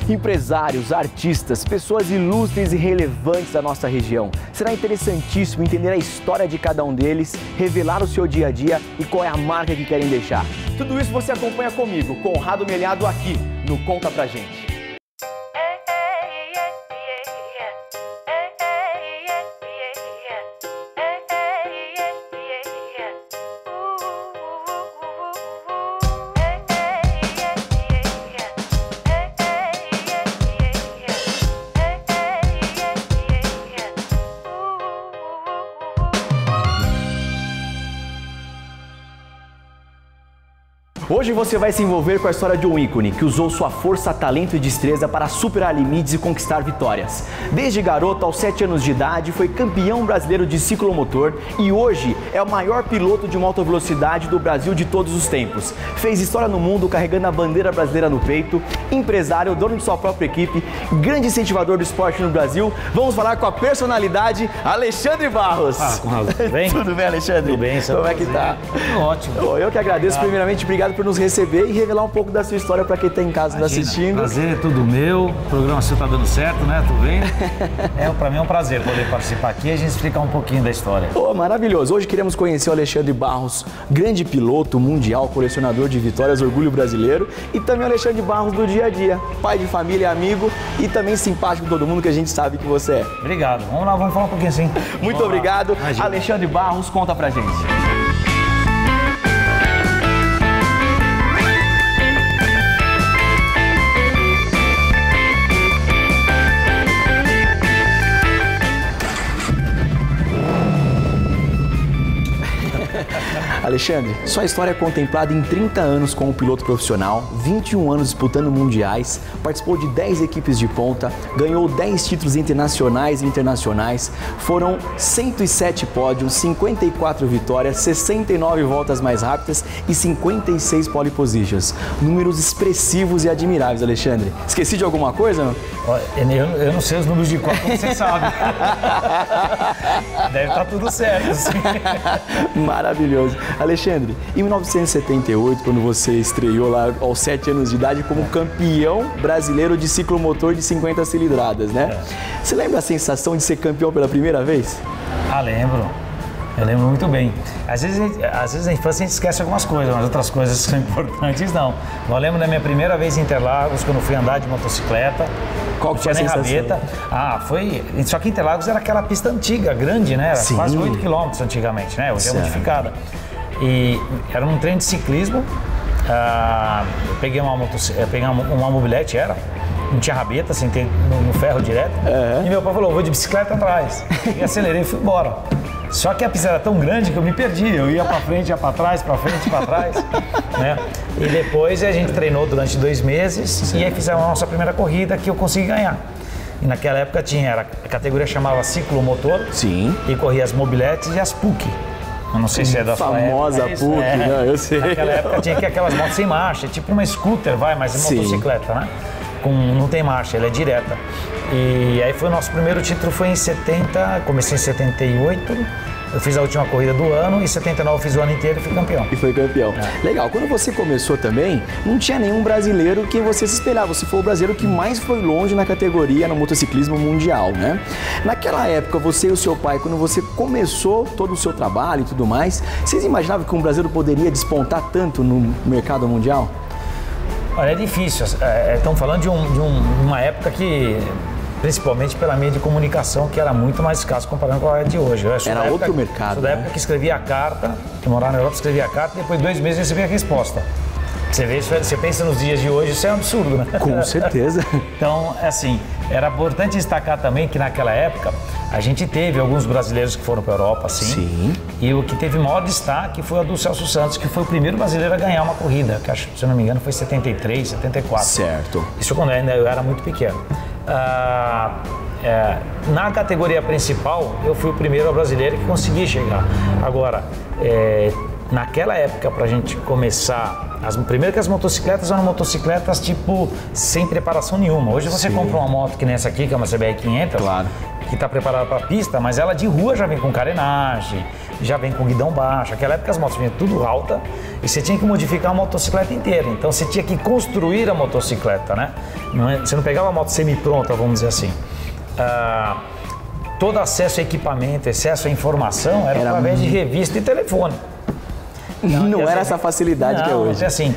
Empresários, artistas, pessoas ilustres e relevantes da nossa região. Será interessantíssimo entender a história de cada um deles, revelar o seu dia a dia e qual é a marca que querem deixar. Tudo isso você acompanha comigo, Conrado Melhado, aqui no Conta Pra Gente. Hoje você vai se envolver com a história de um ícone que usou sua força, talento e destreza para superar limites e conquistar vitórias. Desde garoto, aos 7 anos de idade, foi campeão brasileiro de ciclomotor e hoje é o maior piloto de uma alta velocidade do Brasil de todos os tempos. Fez história no mundo carregando a bandeira brasileira no peito, empresário, dono de sua própria equipe, grande incentivador do esporte no Brasil. Vamos falar com a personalidade Alexandre Barros. Conrado, tudo bem? Tudo bem, Alexandre? Tudo bem, como é que tá? Ótimo. Eu que agradeço, primeiramente, obrigado por nos receber e revelar um pouco da sua história para quem está em casa nos assistindo. Prazer é tudo meu, o programa seu tá dando certo, né? Tô vendo. Para mim é um prazer poder participar aqui e a gente explicar um pouquinho da história. Maravilhoso. Hoje queremos conhecer o Alexandre Barros, grande piloto mundial, colecionador de vitórias, orgulho brasileiro, e também o Alexandre Barros do dia a dia, pai de família, amigo e também simpático com todo mundo, que a gente sabe que você é. Obrigado. Vamos lá, vamos falar um pouquinho assim. Muito obrigado. Alexandre Barros, conta pra gente. Alexandre, sua história é contemplada em 30 anos como piloto profissional, 21 anos disputando mundiais, participou de 10 equipes de ponta, ganhou 10 títulos internacionais e internacionais, foram 107 pódios, 54 vitórias, 69 voltas mais rápidas e 56 pole positions. Números expressivos e admiráveis, Alexandre. Esqueci de alguma coisa? Eu não sei os números de cor, como você sabe. Deve estar tudo certo, sim. Maravilhoso. Alexandre, em 1978, quando você estreou lá aos 7 anos de idade como campeão brasileiro de ciclomotor de 50 cilindradas, né? Você lembra a sensação de ser campeão pela primeira vez? Lembro. Eu lembro muito bem. Às vezes na infância a gente esquece algumas coisas, mas outras coisas que são importantes não. Eu lembro da minha primeira vez em Interlagos, quando eu fui andar de motocicleta. Qual que foi a sensação? Rabeta. Só que Interlagos era aquela pista antiga, grande, né? Era quase 8 km antigamente, né? Hoje é modificada. E era um treino de ciclismo. Eu peguei uma mobilete, não tinha rabeta, sentei no ferro direto. E meu pai falou, vou de bicicleta atrás. E acelerei e fui embora. Só que a pista era tão grande que eu me perdi. Eu ia pra frente, ia pra trás, pra frente, pra trás, né? E depois a gente treinou durante 2 meses e aí fizemos a nossa primeira corrida que eu consegui ganhar. E naquela época a categoria chamava ciclomotor. Sim. E corria as mobiletes e as PUC. Eu não sei se é da sua época. Famosa PUC, né? Eu sei. Naquela época tinha aquelas motos sem marcha, tipo uma scooter, mas é motocicleta, né? Não tem marcha, ela é direta. E aí foi o nosso primeiro título, foi em 70, comecei em 78, eu fiz a última corrida do ano, em 79 eu fiz o ano inteiro e fui campeão. E foi campeão. Legal, quando você começou também, não tinha nenhum brasileiro que você se espelhava, você foi o brasileiro que mais foi longe na categoria no motociclismo mundial, né? Naquela época, você e o seu pai, quando você começou todo o seu trabalho e tudo mais, vocês imaginavam que um brasileiro poderia despontar tanto no mercado mundial? Olha, é difícil. Estamos falando de uma época que, principalmente pela mídia de comunicação, que era muito mais escasso comparando com a de hoje. Era outro mercado. Sou da época que escrevia a carta, que morava na Europa, escrevia a carta e depois de 2 meses recebia a resposta. Você pensa nos dias de hoje, isso é um absurdo, né? Com certeza. Então, assim, era importante destacar também que naquela época a gente teve alguns brasileiros que foram para a Europa, sim. E o que teve maior destaque foi a do Celso Santos, que foi o primeiro brasileiro a ganhar uma corrida, que acho, se eu não me engano, foi 73, 74. Certo. Isso quando eu era muito pequeno. Na categoria principal, eu fui o primeiro brasileiro que consegui chegar. Agora, naquela época, para a gente começar, primeiro que as motocicletas eram motocicletas tipo sem preparação nenhuma. Hoje você compra uma moto que nem essa aqui, que é uma CBR 500, que está preparada para pista, mas ela de rua já vem com carenagem, já vem com guidão baixo. Naquela época as motos vinham tudo alta e você tinha que modificar a motocicleta inteira. Então você tinha que construir a motocicleta, né? Você não pegava a moto semi-pronta, vamos dizer assim. Todo acesso a equipamento, acesso a informação era através de revista e telefone. Não era essa facilidade que é hoje. Assim,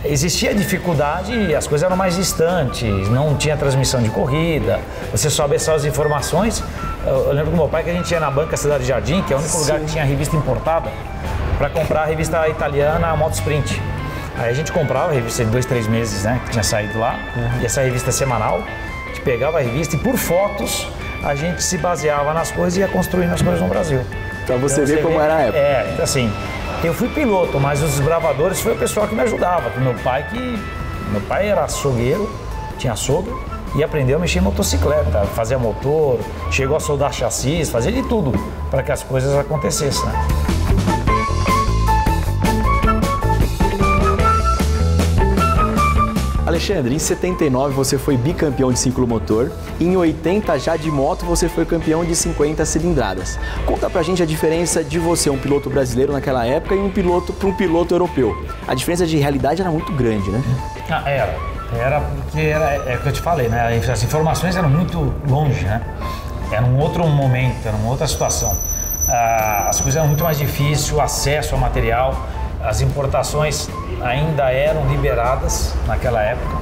existia dificuldade, as coisas eram mais distantes, não tinha transmissão de corrida, você só sabia as informações. Eu lembro com meu pai que a gente ia na banca Cidade Jardim, que é o único lugar que tinha revista importada, para comprar a revista italiana Moto Sprint. Aí a gente comprava a revista de 2, 3 meses, né, que tinha saído lá, e essa revista semanal, a gente pegava a revista e por fotos a gente se baseava nas coisas e ia construindo as coisas no Brasil. Pra você ver como era a época. Então assim, eu fui piloto, mas os desbravadores foi o pessoal que me ajudava. Meu pai era açougueiro, tinha açougue e aprendeu a mexer em motocicleta, fazia motor, chegou a soldar chassis, fazia de tudo para que as coisas acontecessem, né? Alexandre, em 79 você foi bicampeão de ciclomotor e em 80 já de moto você foi campeão de 50 cilindradas. Conta pra gente a diferença de você, um piloto brasileiro naquela época, e um piloto europeu. A diferença de realidade era muito grande, né? Era porque é o que eu te falei, né? As informações eram muito longe, né? Era um outro momento, era uma outra situação. As coisas eram muito mais difíceis, o acesso ao material, as importações ainda eram liberadas naquela época.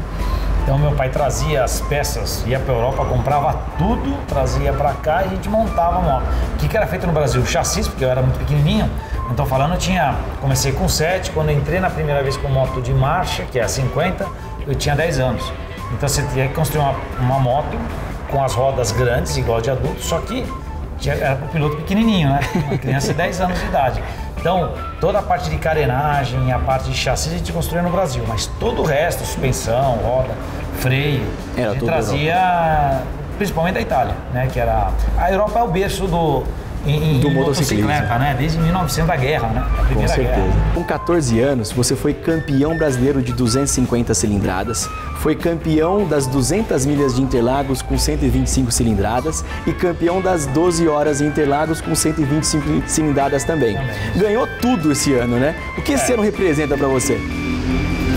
Então meu pai trazia as peças, ia para a Europa, comprava tudo, trazia para cá e a gente montava a moto. O que era feito no Brasil? O chassis, porque eu era muito pequenininho. Então falando, comecei com 7, quando eu entrei na primeira vez com moto de marcha, que é a 50, eu tinha 10 anos. Então você tinha que construir uma moto com as rodas grandes, igual de adulto, só que era para o piloto pequenininho, né? Uma criança de 10 anos de idade. Então, toda a parte de carenagem, a parte de chassi a gente construía no Brasil, mas todo o resto, suspensão, roda, freio, a gente trazia principalmente da Itália, né? Que era... A Europa é o berço do motocicleta, né? Desde 1900 da guerra, né? A primeira guerra. Com 14 anos, você foi campeão brasileiro de 250 cilindradas, foi campeão das 200 milhas de Interlagos com 125 cilindradas e campeão das 12 horas em Interlagos com 125 cilindradas também. Ganhou tudo esse ano, né? O que esse ano representa para você?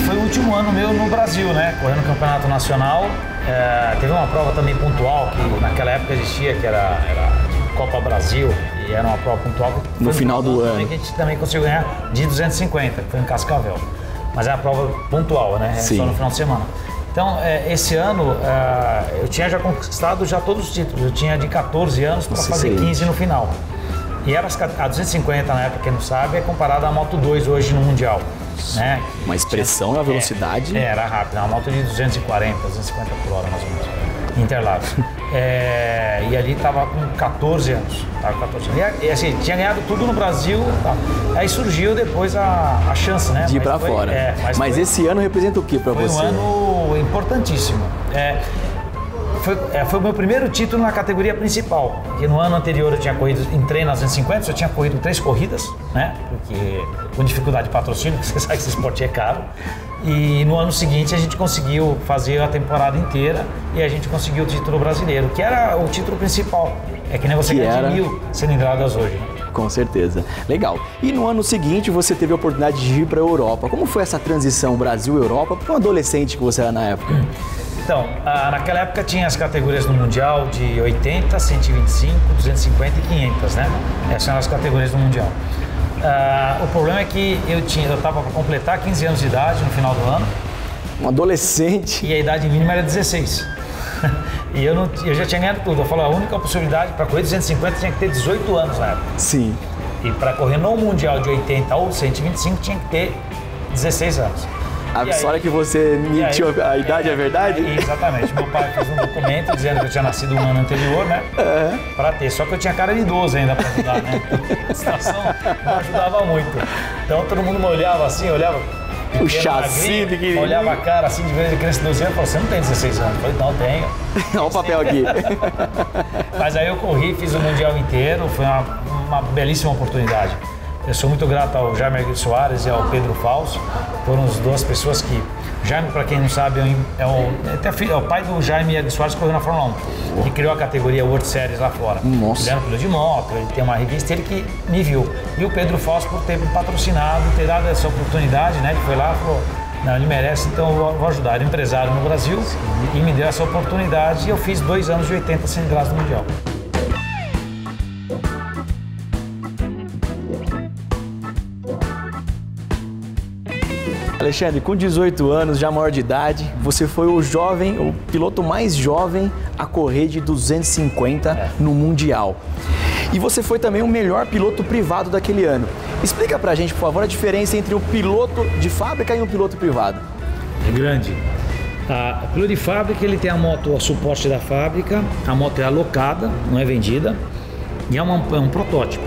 Foi o último ano meu no Brasil, né? Correndo o campeonato nacional. Teve uma prova também pontual que naquela época existia, que era Copa Brasil, e era uma prova pontual. No final do ano. Que a gente também conseguiu ganhar de 250, que foi em Cascavel. Mas é uma prova pontual, né? Sim. Só no final de semana. Então, esse ano, eu tinha já conquistado todos os títulos. Eu tinha de 14 anos para fazer 15 no final. E a 250, na época, quem não sabe, é comparada à Moto 2 hoje no Mundial. Né? Uma expressão na velocidade. Era rápida, uma moto de 240, 250 por hora, mais ou menos. Interlagos. E ali estava com 14 anos. E assim, tinha ganhado tudo no Brasil. Tá. Aí surgiu depois a chance, né? De ir para fora. Mas esse ano representa o que para você? Foi um ano importantíssimo. Foi o meu primeiro título na categoria principal. Porque no ano anterior eu tinha corrido, entrei nas 250, só tinha corrido 3 corridas, né? Porque com dificuldade de patrocínio, porque você sabe que esse esporte é caro. E no ano seguinte a gente conseguiu fazer a temporada inteira e a gente conseguiu o título brasileiro, que era o título principal. É que nem você ganha de 1000 cilindradas hoje. Com certeza. Legal. E no ano seguinte você teve a oportunidade de ir para a Europa. Como foi essa transição Brasil-Europa para um adolescente que você era na época? Então, naquela época tinha as categorias no Mundial de 80, 125, 250 e 500, né? Essas eram as categorias do Mundial. O problema é que eu estava para completar 15 anos de idade no final do ano. Um adolescente. E a idade mínima era 16. E eu já tinha ganhado tudo. Eu falei, a única possibilidade para correr 250 tinha que ter 18 anos na época. Sim. E para correr no Mundial de 80 ou 125 tinha que ter 16 anos. A história que você mentiu a idade é verdade? Exatamente. Meu pai fez um documento dizendo que eu tinha nascido um ano anterior, né? Pra ter. Só que eu tinha cara de idoso ainda pra ajudar, né? A situação não ajudava muito. Então todo mundo me olhava assim, olhava... O chassi de olhava a cara assim, de vez em criança de 12 anos, e falava, você não tem 16 anos? Eu falei, não, tenho. Olha o papel aqui. Mas aí eu corri, fiz o Mundial inteiro, foi uma belíssima oportunidade. Eu sou muito grato ao Jaime Soares e ao Pedro Fausto, foram as duas pessoas que Jaime, para quem não sabe, é o pai do Jaime Egg Soares, que correu na Fórmula 1, que criou a categoria World Series lá fora. Nossa. Ele era um piloto de moto, ele tem uma revista, ele que me viu. E o Pedro Fausto por ter me patrocinado, ter dado essa oportunidade, né? Ele foi lá e falou, não, ele merece, então eu vou ajudar. Ele é empresário no Brasil e me deu essa oportunidade e eu fiz 2 anos de 80 cilindradas no Mundial. Alexandre, com 18 anos, já maior de idade, você foi o piloto mais jovem a correr de 250 no Mundial. E você foi também o melhor piloto privado daquele ano. Explica pra gente, por favor, a diferença entre o piloto de fábrica e um piloto privado. É grande. O piloto de fábrica, ele tem a moto a suporte da fábrica, a moto é alocada, não é vendida, e é um protótipo.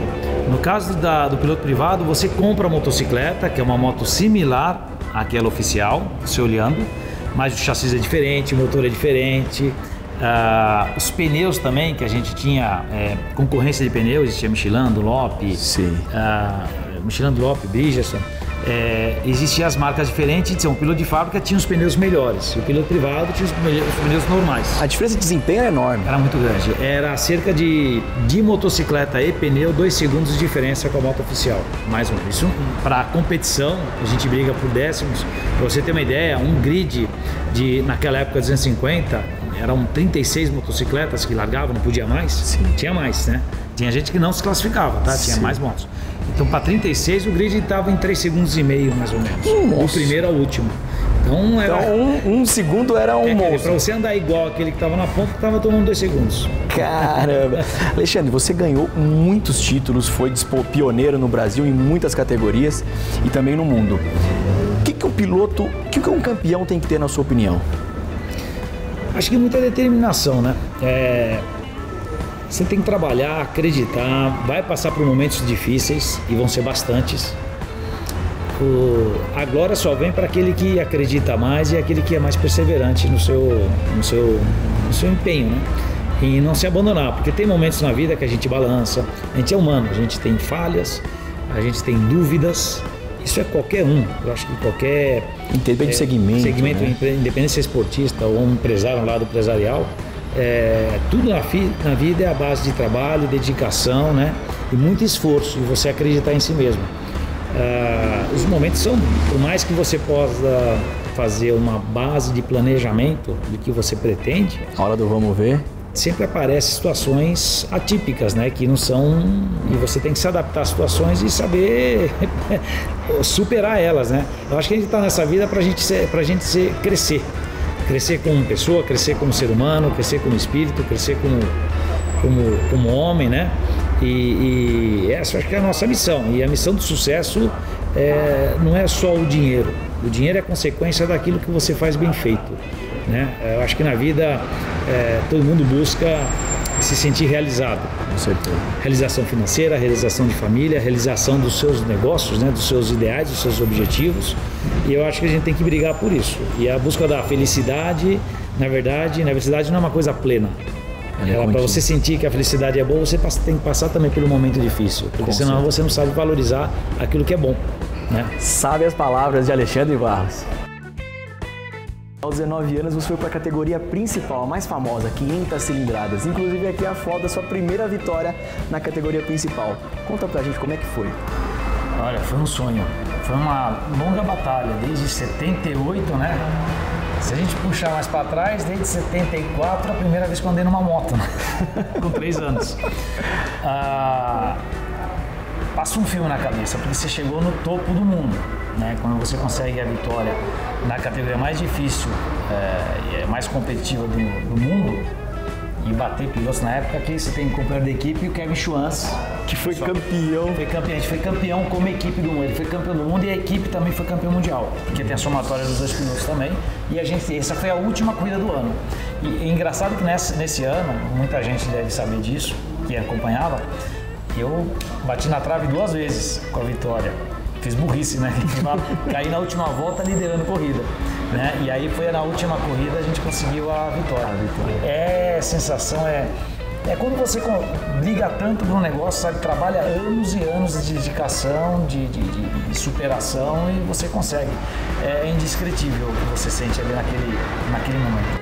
No caso do piloto privado, você compra a motocicleta, que é uma moto similar àquela oficial, você olhando, mas o chassi é diferente, o motor é diferente, os pneus também, que a gente tinha concorrência de pneus, existia Michelin, Dunlop, Michelin, Dunlop, Bridgestone, existiam as marcas diferentes, então o piloto de fábrica tinha os pneus melhores, o piloto privado tinha os pneus normais. A diferença de desempenho era enorme. Era muito grande, era cerca de motocicleta e pneu, 2 segundos de diferença com a moto oficial, mais ou menos. Isso para competição, a gente briga por décimos. Para você ter uma ideia, um grid naquela época 250, eram 36 motocicletas que largavam, não podia mais? Sim. Tinha mais, né? Tinha gente que não se classificava, tá? Tinha mais motos. Então, para 36, o grid estava em 3 segundos e meio, mais ou menos. Nossa. Do primeiro ao último. Então, um segundo era um monstro. Para você andar igual aquele que estava na ponta, estava tomando 2 segundos. Caramba! Alexandre, você ganhou muitos títulos, foi pioneiro no Brasil em muitas categorias e também no mundo. O que um campeão tem que ter, na sua opinião? Acho que muita determinação, né? Você tem que trabalhar, acreditar, vai passar por momentos difíceis e vão ser bastantes. A glória só vem para aquele que acredita mais e aquele que é mais perseverante no seu empenho, né? E não se abandonar, porque tem momentos na vida que a gente balança, a gente é humano, a gente tem falhas, a gente tem dúvidas. Isso é qualquer um, eu acho que qualquer... Independente do segmento, né? Independente se é esportista ou um empresário, um lado empresarial, tudo na vida é a base de trabalho, dedicação, né? E muito esforço, e você acreditar em si mesmo. Os momentos são, por mais que você possa fazer uma base de planejamento do que você pretende... A hora do vamos ver... Sempre aparecem situações atípicas, né? Que não são... E você tem que se adaptar às situações e saber superar elas, né? Eu acho que a gente está nessa vida para a gente crescer. Crescer como pessoa, crescer como ser humano, crescer como espírito, crescer como homem, né? E essa acho que é a nossa missão. E a missão do sucesso não é só o dinheiro. O dinheiro é consequência daquilo que você faz bem feito, né? Eu acho que na vida todo mundo busca se sentir realizado. Com certeza. Realização financeira, realização de família, realização dos seus negócios, né? Dos seus ideais, dos seus objetivos. E eu acho que a gente tem que brigar por isso. E a busca da felicidade, na verdade, a felicidade não é uma coisa plena. Para você sentir que a felicidade é boa, você tem que passar também pelo momento difícil, porque senão você não sabe valorizar aquilo que é bom, né? Sabe as palavras de Alexandre Barros. Aos 19 anos você foi para a categoria principal, a mais famosa, 500 cilindradas. Inclusive aqui é a foto da sua primeira vitória na categoria principal. Conta pra gente como é que foi. Olha, foi um sonho. Foi uma longa batalha, desde 78, né? Se a gente puxar mais para trás, desde 74, a primeira vez que eu andei numa moto, né? Com 3 anos. Passa um filme na cabeça, porque você chegou no topo do mundo, né? Quando você consegue a vitória na categoria mais difícil e mais competitiva do mundo, e bater pilotos na época que você tem companheiro da equipe, o Kevin Schwantz, que foi campeão. A gente foi campeão como equipe do mundo. Ele foi campeão do mundo e a equipe também foi campeão mundial, porque tem a somatória dos 2 pilotos também. E essa foi a última corrida do ano. E é engraçado que nesse ano, muita gente deve saber disso, que acompanhava, eu bati na trave 2 vezes com a vitória. Fiz burrice, né? Caí na última volta liderando a corrida, né? E aí foi na última corrida a gente conseguiu a vitória. A sensação É quando você liga tanto para um negócio, sabe, trabalha anos e anos de dedicação, de superação e você consegue. É indescritível o que você sente ali naquele momento.